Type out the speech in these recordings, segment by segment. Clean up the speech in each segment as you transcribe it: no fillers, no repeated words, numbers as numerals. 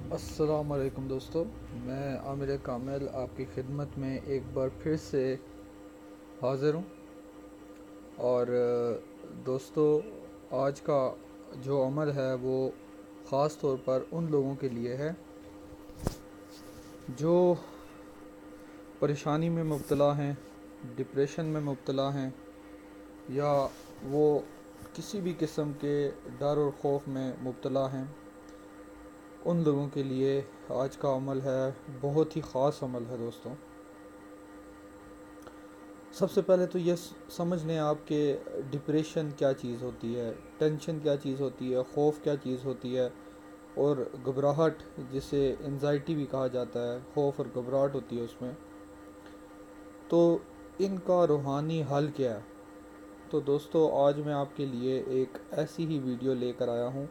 السلام علیکم دوستو، میں عامر کامل آپ کی خدمت میں ایک بار پھر سے حاضر ہوں۔ اور دوستو، آج کا جو عمل ہے وہ خاص طور پر ان لوگوں کے لیے ہے جو پریشانی میں مبتلا ہیں، ڈپریشن میں مبتلا ہیں، یا وہ کسی بھی قسم کے ڈر اور خوف میں مبتلا ہیں۔ ان لوگوں کے لیے آج کا عمل ہے، بہت ہی خاص عمل ہے دوستوں۔ سب سے پہلے تو یہ سمجھ لیں آپ کہ ڈپریشن کیا چیز ہوتی ہے، ٹینشن کیا چیز ہوتی ہے، خوف کیا چیز ہوتی ہے، اور گھبراہٹ جسے انزائٹی بھی کہا جاتا ہے، خوف اور گھبراہٹ ہوتی ہے اس میں۔ تو ان کا روحانی حل کیا ہے؟ تو دوستو، آج میں آپ کے لیے ایک ایسی ہی ویڈیو لے کر آیا ہوں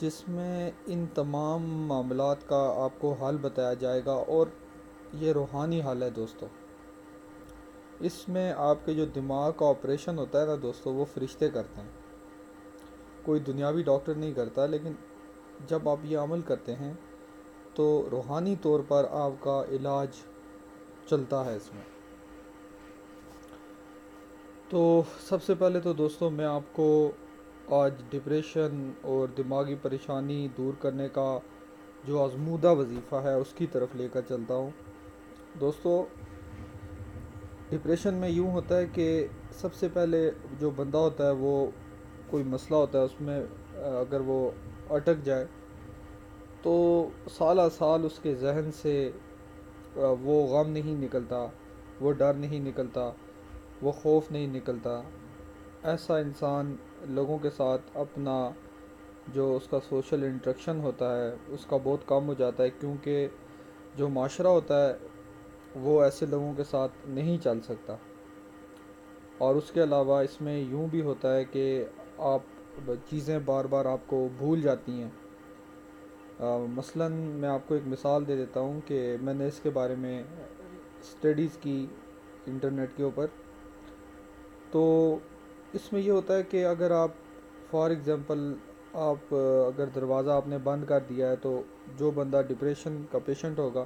جس میں ان تمام معاملات کا آپ کو حل بتایا جائے گا، اور یہ روحانی حل ہے دوستو۔ اس میں آپ کے جو دماغ کا آپریشن ہوتا ہے نا دوستو، وہ فرشتے کرتے ہیں، کوئی دنیاوی ڈاکٹر نہیں کرتا۔ لیکن جب آپ یہ عمل کرتے ہیں تو روحانی طور پر آپ کا علاج چلتا ہے اس میں۔ تو سب سے پہلے تو دوستو، میں آپ کو آج ڈپریشن اور دماغی پریشانی دور کرنے کا جو آزمودہ وظیفہ ہے اس کی طرف لے کر چلتا ہوں۔ دوستو، ڈپریشن میں یوں ہوتا ہے کہ سب سے پہلے جو بندہ ہوتا ہے وہ کوئی مسئلہ ہوتا ہے اس میں اگر وہ اٹک جائے تو سالہ سال اس کے ذہن سے وہ غم نہیں نکلتا، وہ ڈر نہیں نکلتا، وہ خوف نہیں نکلتا۔ ایسا انسان لوگوں کے ساتھ اپنا جو اس کا سوشل انٹریکشن ہوتا ہے اس کا بہت کم ہو جاتا ہے، کیونکہ جو معاشرہ ہوتا ہے وہ ایسے لوگوں کے ساتھ نہیں چل سکتا۔ اور اس کے علاوہ اس میں یوں بھی ہوتا ہے کہ آپ چیزیں بار بار آپ کو بھول جاتی ہیں۔ مثلاً میں آپ کو ایک مثال دے دیتا ہوں کہ میں نے اس کے بارے میں اسٹڈیز کی انٹرنیٹ کے اوپر۔ تو اس میں یہ ہوتا ہے کہ اگر آپ فار ایگزامپل آپ اگر دروازہ آپ نے بند کر دیا ہے تو جو بندہ ڈپریشن کا پیشنٹ ہوگا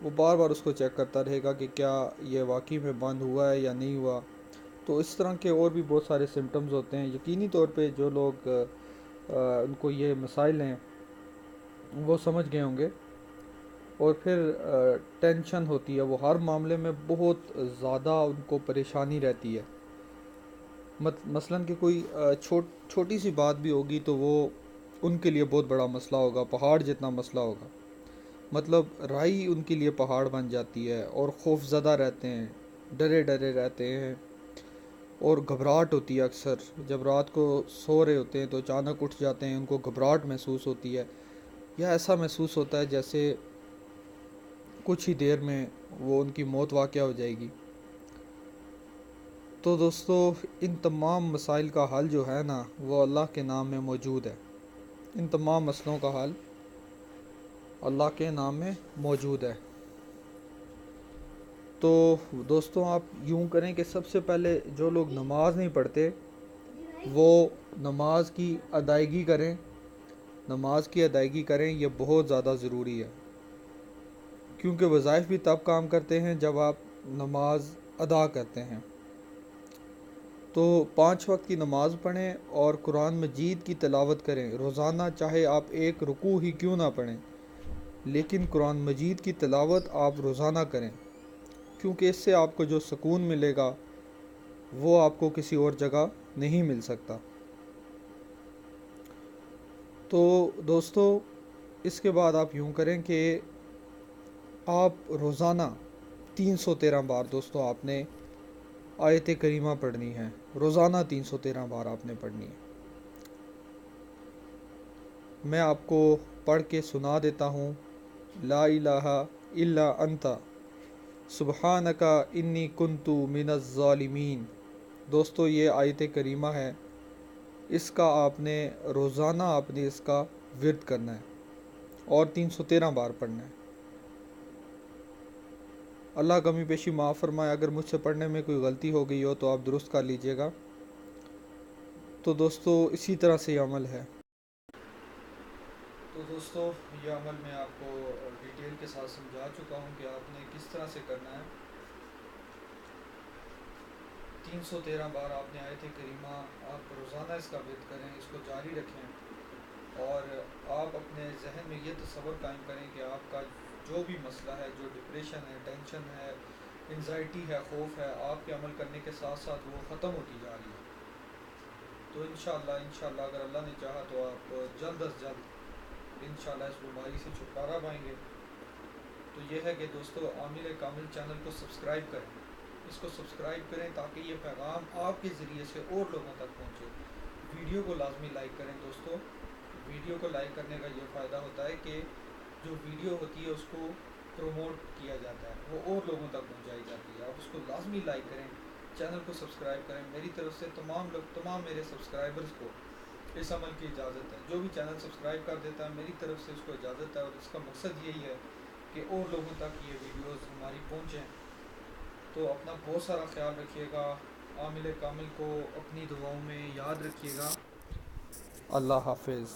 وہ بار بار اس کو چیک کرتا رہے گا کہ کیا یہ واقعی میں بند ہوا ہے یا نہیں ہوا۔ تو اس طرح کے اور بھی بہت سارے سمٹمز ہوتے ہیں۔ یقینی طور پہ جو لوگ ان کو یہ مسائل ہیں وہ سمجھ گئے ہوں گے۔ اور پھر ٹینشن ہوتی ہے، وہ ہر معاملے میں بہت زیادہ ان کو پریشانی رہتی ہے۔ مثلاً کہ کوئی چھوٹی سی بات بھی ہوگی تو وہ ان کے لیے بہت بڑا مسئلہ ہوگا، پہاڑ جتنا مسئلہ ہوگا۔ مطلب رائی ان کے لیے پہاڑ بن جاتی ہے، اور خوف زدہ رہتے ہیں، ڈرے ڈرے رہتے ہیں، اور گھبراہٹ ہوتی ہے۔ اکثر جب رات کو سو رہے ہوتے ہیں تو اچانک اٹھ جاتے ہیں، ان کو گھبراہٹ محسوس ہوتی ہے، یا ایسا محسوس ہوتا ہے جیسے کچھ ہی دیر میں وہ ان کی موت واقع ہو جائے گی۔ تو دوستو، ان تمام مسائل کا حل جو ہے نا وہ اللہ کے نام میں موجود ہے۔ ان تمام مسئلوں کا حل اللہ کے نام میں موجود ہے۔ تو دوستوں، آپ یوں کریں کہ سب سے پہلے جو لوگ نماز نہیں پڑھتے وہ نماز کی ادائیگی کریں۔ نماز کی ادائیگی کریں، یہ بہت زیادہ ضروری ہے، کیونکہ وظائف بھی تب کام کرتے ہیں جب آپ نماز ادا کرتے ہیں۔ تو 5 وقت کی نماز پڑھیں اور قرآن مجید کی تلاوت کریں روزانہ، چاہے آپ ایک رکوع ہی کیوں نہ پڑھیں، لیکن قرآن مجید کی تلاوت آپ روزانہ کریں، کیونکہ اس سے آپ کو جو سکون ملے گا وہ آپ کو کسی اور جگہ نہیں مل سکتا۔ تو دوستو، اس کے بعد آپ یوں کریں کہ آپ روزانہ 313 بار دوستو آپ نے آیت کریمہ پڑھنی ہے، روزانہ 313 بار آپ نے پڑھنی ہے۔ میں آپ کو پڑھ کے سنا دیتا ہوں۔ لا الہ الا انت سبحانک انی کنت من الظالمین۔ دوستو، یہ آیت کریمہ ہے، اس کا آپ نے روزانہ آپ نے اس کا ورد کرنا ہے اور 313 بار پڑھنا ہے۔ اللہ کمی پیشی معاف فرمائے، اگر مجھ سے پڑھنے میں کوئی غلطی ہو گئی ہو تو آپ درست کر لیجئے گا۔ تو دوستو، اسی طرح سے یہ عمل ہے۔ تو دوستو یہ عمل میں آپ کو ڈیٹیل کے ساتھ سمجھا چکا ہوں کہ آپ نے کس طرح سے کرنا ہے. 313 بار آپ نے آیت کریمہ آپ روزانہ اس کا ورد کریں، اس کو جاری رکھیں، اور آپ اپنے ذہن میں یہ تصور قائم کریں کہ آپ کا جو بھی مسئلہ ہے، جو ڈپریشن ہے، ٹینشن ہے، انزائٹی ہے، خوف ہے، آپ کے عمل کرنے کے ساتھ ساتھ وہ ختم ہوتی جا رہی ہے. تو انشاءاللہ اگر اللہ نے چاہا تو آپ جلد از جلد انشاءاللہ اس بیماری سے چھٹکارا پائیں گے. تو یہ ہے کہ دوستو عامل کامل چینل کو سبسکرائب کریں، اس کو سبسکرائب کریں تاکہ یہ پیغام آپ کے ذریعے سے اور لوگوں تک پہنچے. ویڈیو کو لازمی لائک کریں دوستو. ویڈیو کو لائک کرنے کا یہ فائدہ ہوتا ہے کہ جو ویڈیو ہوتی ہے اس کو پروموٹ کیا جاتا ہے، وہ اور لوگوں تک پہنچائی جاتی ہے. آپ اس کو لازمی لائک کریں، چینل کو سبسکرائب کریں. میری طرف سے تمام میرے سبسکرائبرز کو اس عمل کی اجازت ہے. جو بھی چینل سبسکرائب کر دیتا ہے میری طرف سے اس کو اجازت ہے، اور اس کا مقصد یہی ہے کہ اور لوگوں تک یہ ویڈیوز ہماری پہنچیں. تو اپنا بہت سارا خیال رکھیے گا. عامل کامل کو اپنی دعاؤں میں یاد رکھیے گا. اللہ حافظ.